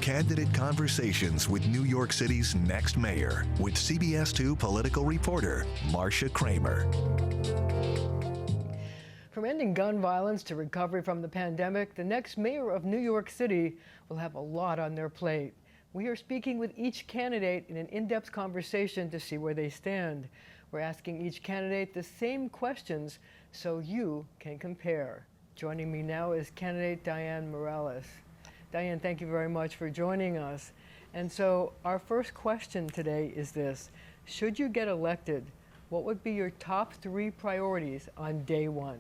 Candidate Conversations with New York City's next mayor with CBS 2 political reporter Marcia Kramer. From ending gun violence to recovery from the pandemic, the next mayor of New York City will have a lot on their plate. We are speaking with each candidate in an in-depth conversation to see where they stand. We're asking each candidate the same questions so you can compare. Joining me now is candidate Dianne Morales. Dianne, thank you very much for joining us. And so our first question today is this: should you get elected, what would be your top 3 priorities on day 1?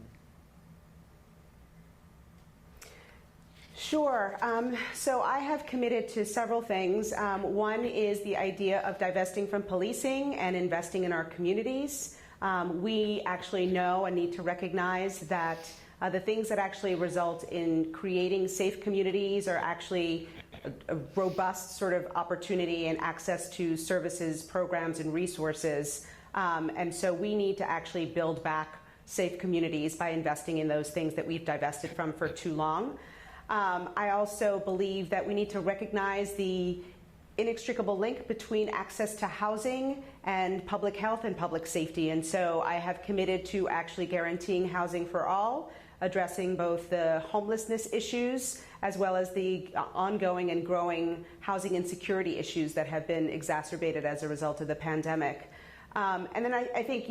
Sure. So I have committed to several things. One is the idea of divesting from policing and investing in our communities. We actually know and need to recognize that the things that actually result in creating safe communities are actually a robust sort of opportunity and access to services, programs, and resources. And so we need to actually build back safe communities by investing in those things that we've divested from for too long. I also believe that we need to recognize the inextricable link between access to housing and public health and public safety. And so I have committed to actually guaranteeing housing for all, addressing both the homelessness issues as well as the ongoing and growing housing insecurity issues that have been exacerbated as a result of the pandemic. And then I think,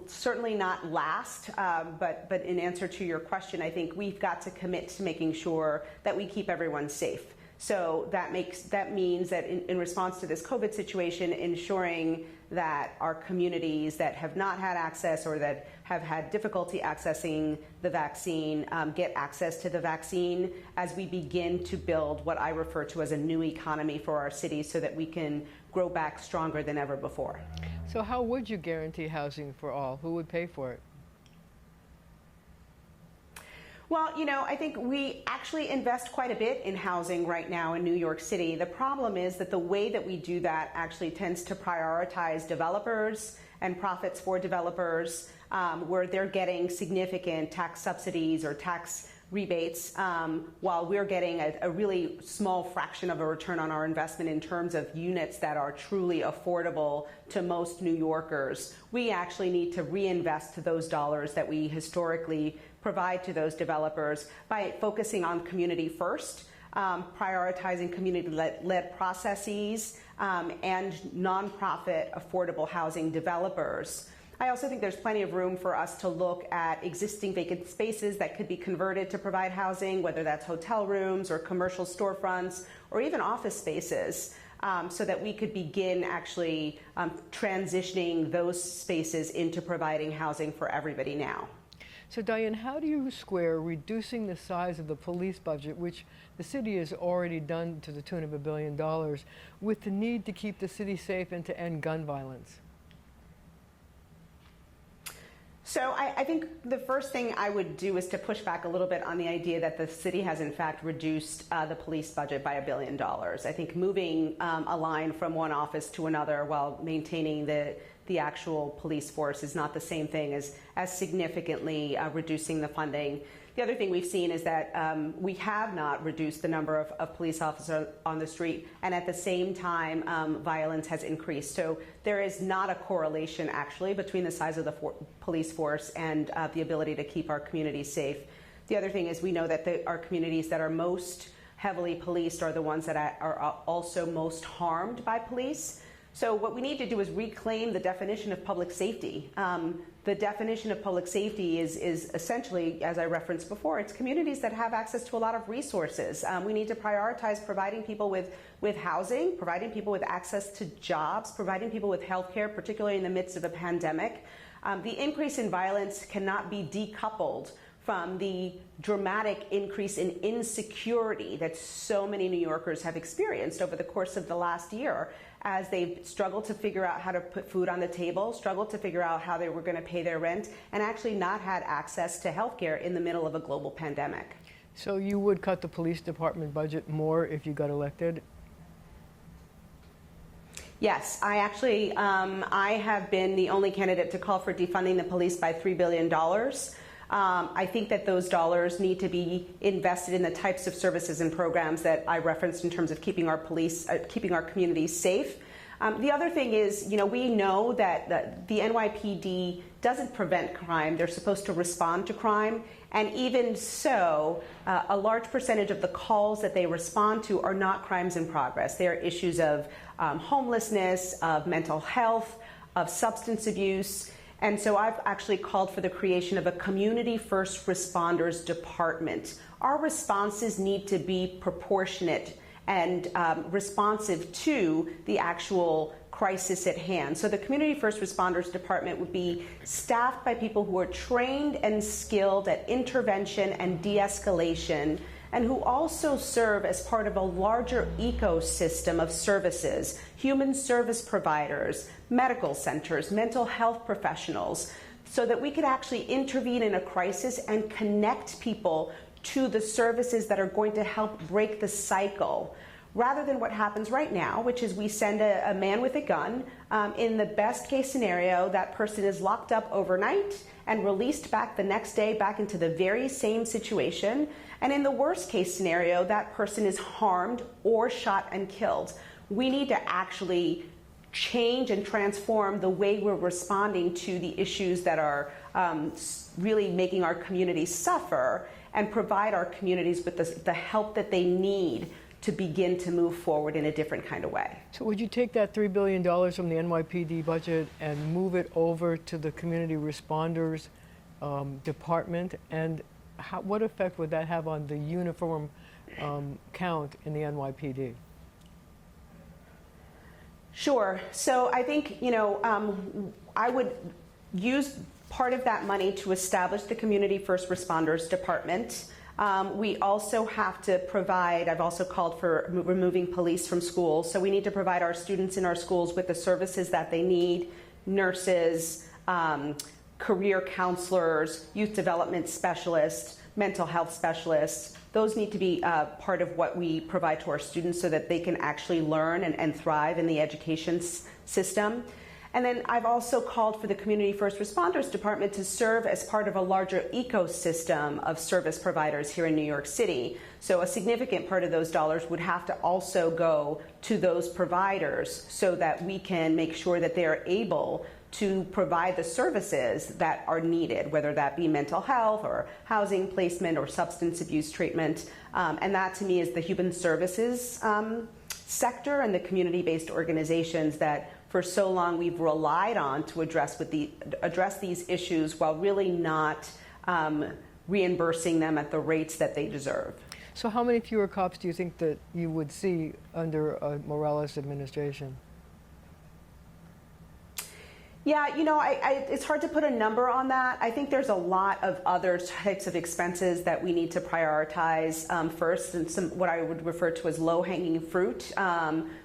certainly not last, but in answer to your question, I think we've got to commit to making sure that we keep everyone safe. So that means that in response to this COVID situation, ensuring that our communities that have not had access or that have had difficulty accessing the vaccine get access to the vaccine as we begin to build what I refer to as a new economy for our cities so that we can grow back stronger than ever before. So how would you guarantee housing for all? Who would pay for it? Well, I think we actually invest quite a bit in housing right now in New York City. The problem is that the way that we do that actually tends to prioritize developers and profits for developers, where they're getting significant tax subsidies or tax rebates, while we're getting a really small fraction of a return on our investment in terms of units that are truly affordable to most New Yorkers. We actually need to reinvest those dollars that we historically provide to those developers by focusing on community first, prioritizing community-led processes, and nonprofit affordable housing developers. I also think there's plenty of room for us to look at existing vacant spaces that could be converted to provide housing, whether that's hotel rooms or commercial storefronts or even office spaces, so that we could begin actually transitioning those spaces into providing housing for everybody now. So Dianne, how do you square reducing the size of the police budget, which the city has already done to the tune of $1 billion, with the need to keep the city safe and to end gun violence? So I think the first thing I would do is to push back a little bit on the idea that the city has in fact reduced the police budget by $1 billion. I think moving a line from one office to another while maintaining the actual police force is not the same thing as significantly reducing the funding. The other thing we've seen is that we have not reduced the number of police officers on the street, and at the same time, violence has increased. So there is not a correlation, actually, between the size of the police force and the ability to keep our communities safe. The other thing is we know that our communities that are most heavily policed are the ones that are also most harmed by police. So what we need to do is reclaim the definition of public safety. The definition of public safety is essentially, as I referenced before, it's communities that have access to a lot of resources. We need to prioritize providing people with housing, providing people with access to jobs, providing people with health care, particularly in the midst of a pandemic. The increase in violence cannot be decoupled from the dramatic increase in insecurity that so many New Yorkers have experienced over the course of the last year, as they've struggled to figure out how to put food on the table, struggled to figure out how they were going to pay their rent, and actually not had access to health care in the middle of a global pandemic. So you would cut the police department budget more if you got elected? Yes, I actually, I have been the only candidate to call for defunding the police by $3 billion. I think that those dollars need to be invested in the types of services and programs that I referenced in terms of keeping our communities safe. The other thing is, we know that the NYPD doesn't prevent crime. They're supposed to respond to crime. And even so, a large percentage of the calls that they respond to are not crimes in progress. They are issues of homelessness, of mental health, of substance abuse. And so I've actually called for the creation of a community first responders department. Our responses need to be proportionate and responsive to the actual crisis at hand. So the Community First Responders Department would be staffed by people who are trained and skilled at intervention and de-escalation, and who also serve as part of a larger ecosystem of services, human service providers, medical centers, mental health professionals, so that we could actually intervene in a crisis and connect people to the services that are going to help break the cycle, rather than what happens right now, which is we send a man with a gun. In the best case scenario, that person is locked up overnight and released back the next day back into the very same situation. And in the worst case scenario, that person is harmed or shot and killed. We need to actually change and transform the way we're responding to the issues that are really making our communities suffer, and provide our communities with the help that they need to begin to move forward in a different kind of way. So would you take that $3 billion from the NYPD budget and move it over to the Community Responders Department? And what effect would that have on the uniform count in the NYPD? Sure. So I think, I would use part of that money to establish the Community First Responders Department. We also have to provide, I've also called for removing police from schools. So we need to provide our students in our schools with the services that they need: nurses, career counselors, youth development specialists, mental health specialists. Those need to be part of what we provide to our students so that they can actually learn and thrive in the education system. And then I've also called for the Community First Responders Department to serve as part of a larger ecosystem of service providers here in New York City. So a significant part of those dollars would have to also go to those providers so that we can make sure that they are able to provide the services that are needed, whether that be mental health or housing placement or substance abuse treatment. And that, to me, is the human services sector and the community-based organizations that for so long we've relied on to address these issues, while really not reimbursing them at the rates that they deserve. So how many fewer cops do you think that you would see under a Morales administration? Yeah, it's hard to put a number on that. I think there's a lot of other types of expenses that we need to prioritize first, and what I would refer to as low-hanging fruit,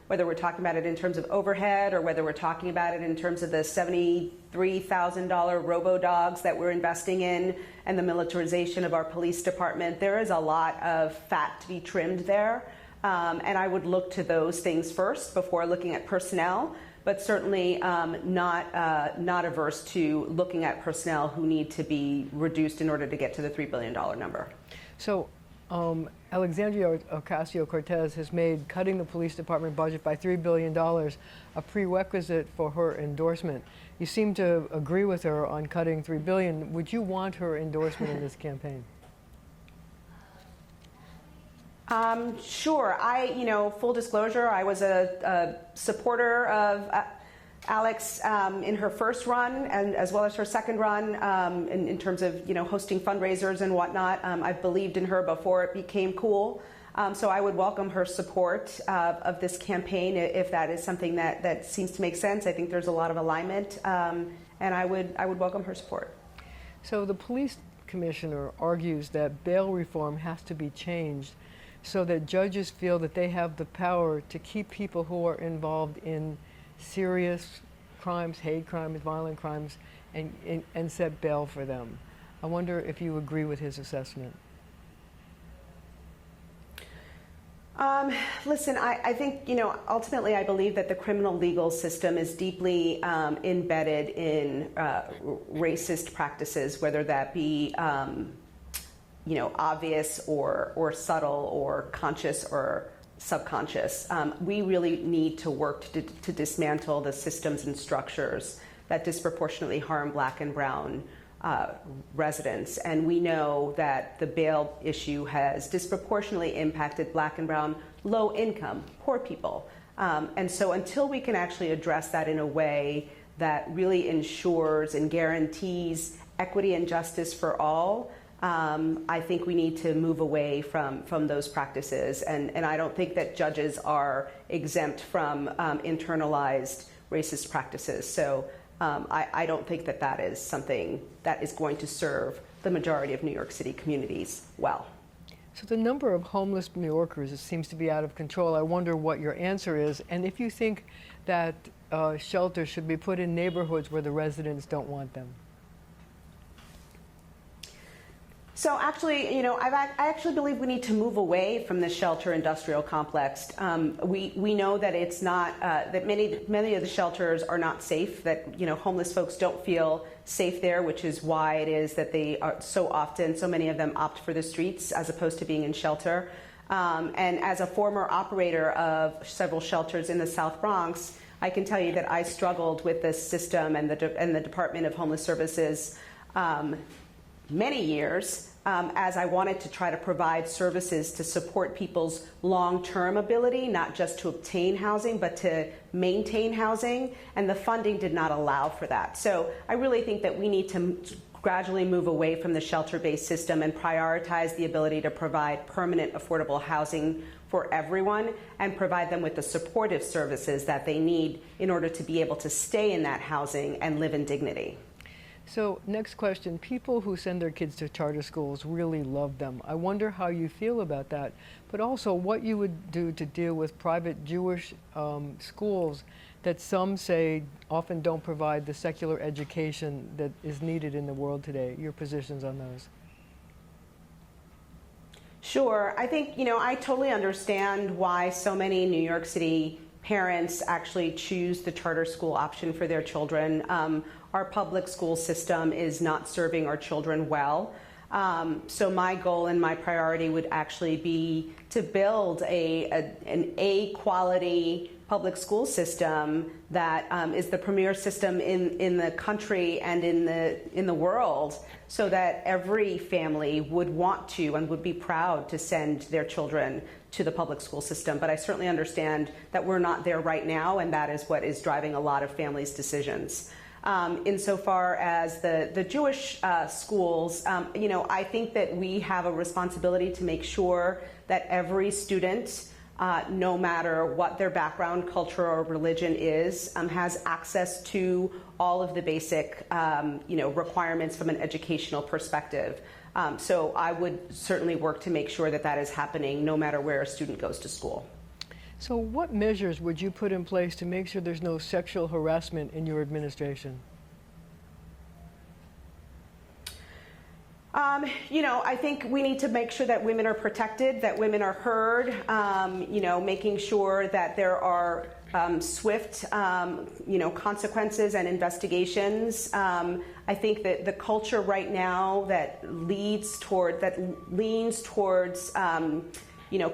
whether we're talking about it in terms of overhead or whether we're talking about it in terms of the $73,000 robo-dogs that we're investing in and the militarization of our police department. There is a lot of fat to be trimmed there, and I would look to those things first before looking at personnel. But certainly not averse to looking at personnel who need to be reduced in order to get to the $3 billion number. So Alexandria Ocasio-Cortez has made cutting the police department budget by $3 billion a prerequisite for her endorsement. You seem to agree with her on cutting $3 billion. Would you want her endorsement in this campaign? Sure. Full disclosure, I was a supporter of Alex in her first run and as well as her second run in terms of, hosting fundraisers and whatnot. I've believed in her before it became cool. So I would welcome her support of this campaign if that is something that seems to make sense. I think there's a lot of alignment, and I would welcome her support. So the police commissioner argues that bail reform has to be changed so that judges feel that they have the power to keep people who are involved in serious crimes, hate crimes, violent crimes, and set bail for them. I wonder if you agree with his assessment. Listen, I think, ultimately I believe that the criminal legal system is deeply embedded in racist practices, whether that be, obvious or subtle or conscious or subconscious. We really need to work to dismantle the systems and structures that disproportionately harm Black and brown residents. And we know that the bail issue has disproportionately impacted Black and brown low income, poor people. And so until we can actually address that in a way that really ensures and guarantees equity and justice for all, I think we need to move away from those practices. And I don't think that judges are exempt from internalized racist practices. So I don't think that is something that is going to serve the majority of New York City communities well. So the number of homeless New Yorkers, it seems to be out of control. I wonder what your answer is, and if you think that shelters should be put in neighborhoods where the residents don't want them. So actually, I actually believe we need to move away from the shelter industrial complex. We know that it's not, that many of the shelters are not safe, that, homeless folks don't feel safe there, which is why it is that they are so many of them opt for the streets as opposed to being in shelter. And as a former operator of several shelters in the South Bronx, I can tell you that I struggled with this system and the Department of Homeless Services many years as I wanted to try to provide services to support people's long-term ability, not just to obtain housing, but to maintain housing, and the funding did not allow for that. So I really think that we need to gradually move away from the shelter-based system and prioritize the ability to provide permanent, affordable housing for everyone and provide them with the supportive services that they need in order to be able to stay in that housing and live in dignity. So next question, people who send their kids to charter schools really love them. I wonder how you feel about that, but also what you would do to deal with private Jewish schools that some say often don't provide the secular education that is needed in the world today. Your positions on those? Sure. I think, I totally understand why so many New York City parents actually choose the charter school option for their children. Our public school system is not serving our children well. So my goal and my priority would actually be to build an A-quality public school system that is the premier system in the country and in the world, so that every family would want to and would be proud to send their children to the public school system. But I certainly understand that we're not there right now, and that is what is driving a lot of families' decisions. Insofar as the Jewish schools, I think that we have a responsibility to make sure that every student, no matter what their background, culture, or religion is, has access to all of the basic, requirements from an educational perspective. So I would certainly work to make sure that that is happening no matter where a student goes to school. So what measures would you put in place to make sure there's no sexual harassment in your administration? I think we need to make sure that women are protected, that women are heard, making sure that there are swift, consequences and investigations. I think that the culture right now that leans towards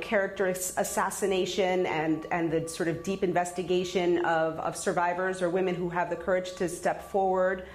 character assassination and the sort of deep investigation of survivors or women who have the courage to step forward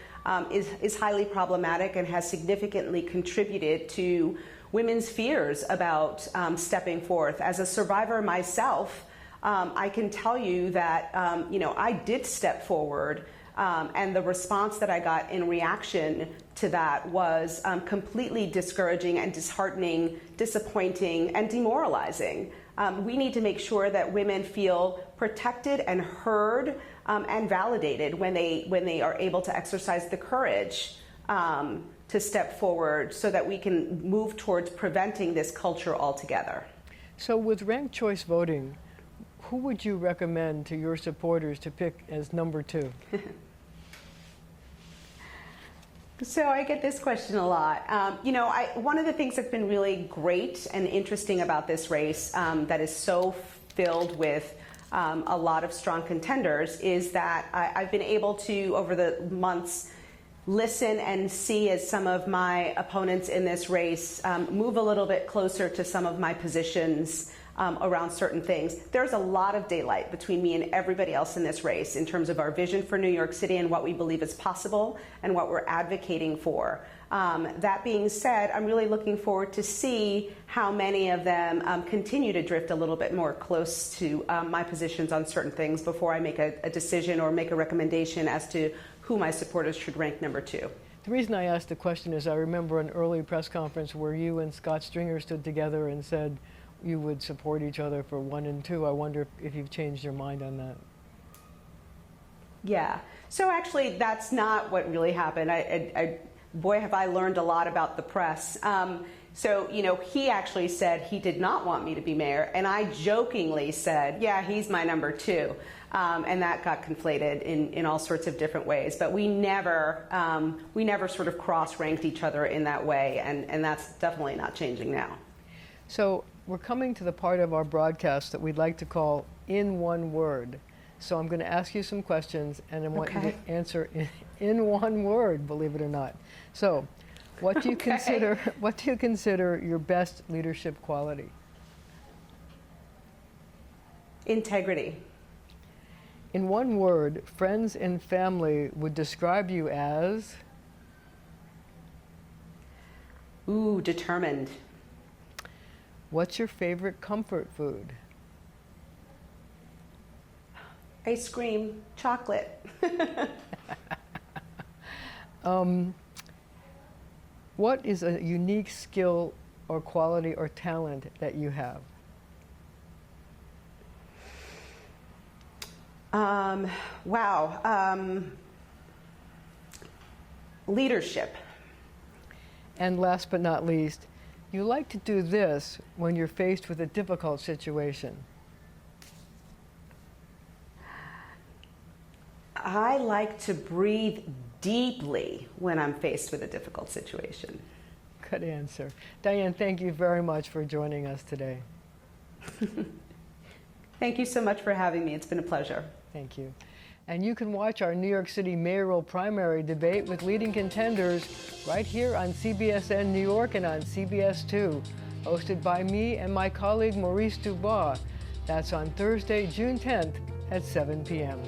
is highly problematic and has significantly contributed to women's fears about stepping forth. As a survivor myself, I can tell you that I did step forward, and the response that I got in reaction to that was completely discouraging and disheartening, disappointing, and demoralizing. We need to make sure that women feel protected and heard and validated when they are able to exercise the courage to step forward, so that we can move towards preventing this culture altogether. So with ranked choice voting, who would you recommend to your supporters to pick as number 2? So I get this question a lot. One of the things that's been really great and interesting about this race that is so filled with a lot of strong contenders is that I've been able to, over the months, listen and see as some of my opponents in this race move a little bit closer to some of my positions around certain things. There's a lot of daylight between me and everybody else in this race in terms of our vision for New York City and what we believe is possible and what we're advocating for. That being said, I'm really looking forward to see how many of them continue to drift a little bit more close to my positions on certain things before I make a decision or make a recommendation as to who my supporters should rank number 2. The reason I asked the question is I remember an early press conference where you and Scott Stringer stood together and said you would support each other for 1 and 2. I wonder if you've changed your mind on that. Yeah. So actually, that's not what really happened. Boy, have I learned a lot about the press. He actually said he did not want me to be mayor, and I jokingly said, yeah, he's my number 2. And that got conflated in all sorts of different ways. But we never sort of cross-ranked each other in that way, and that's definitely not changing now. So we're coming to the part of our broadcast that we'd like to call In One Word. So I'm going to ask you some questions, and I want you to answer in one word, believe it or not. So, what do you consider your best leadership quality? Integrity. In one word, friends and family would describe you as? Ooh, determined. What's your favorite comfort food? Ice cream, chocolate. What is a unique skill or quality or talent that you have? Leadership. And last but not least, you like to do this when you're faced with a difficult situation. I like to breathe deeply when I'm faced with a difficult situation. Good answer. Dianne, thank you very much for joining us today. Thank you so much for having me. It's been a pleasure. Thank you. And you can watch our New York City mayoral primary debate with leading contenders right here on CBSN New York and on CBS 2, hosted by me and my colleague Maurice Dubois. That's on Thursday, June 10th at 7 p.m.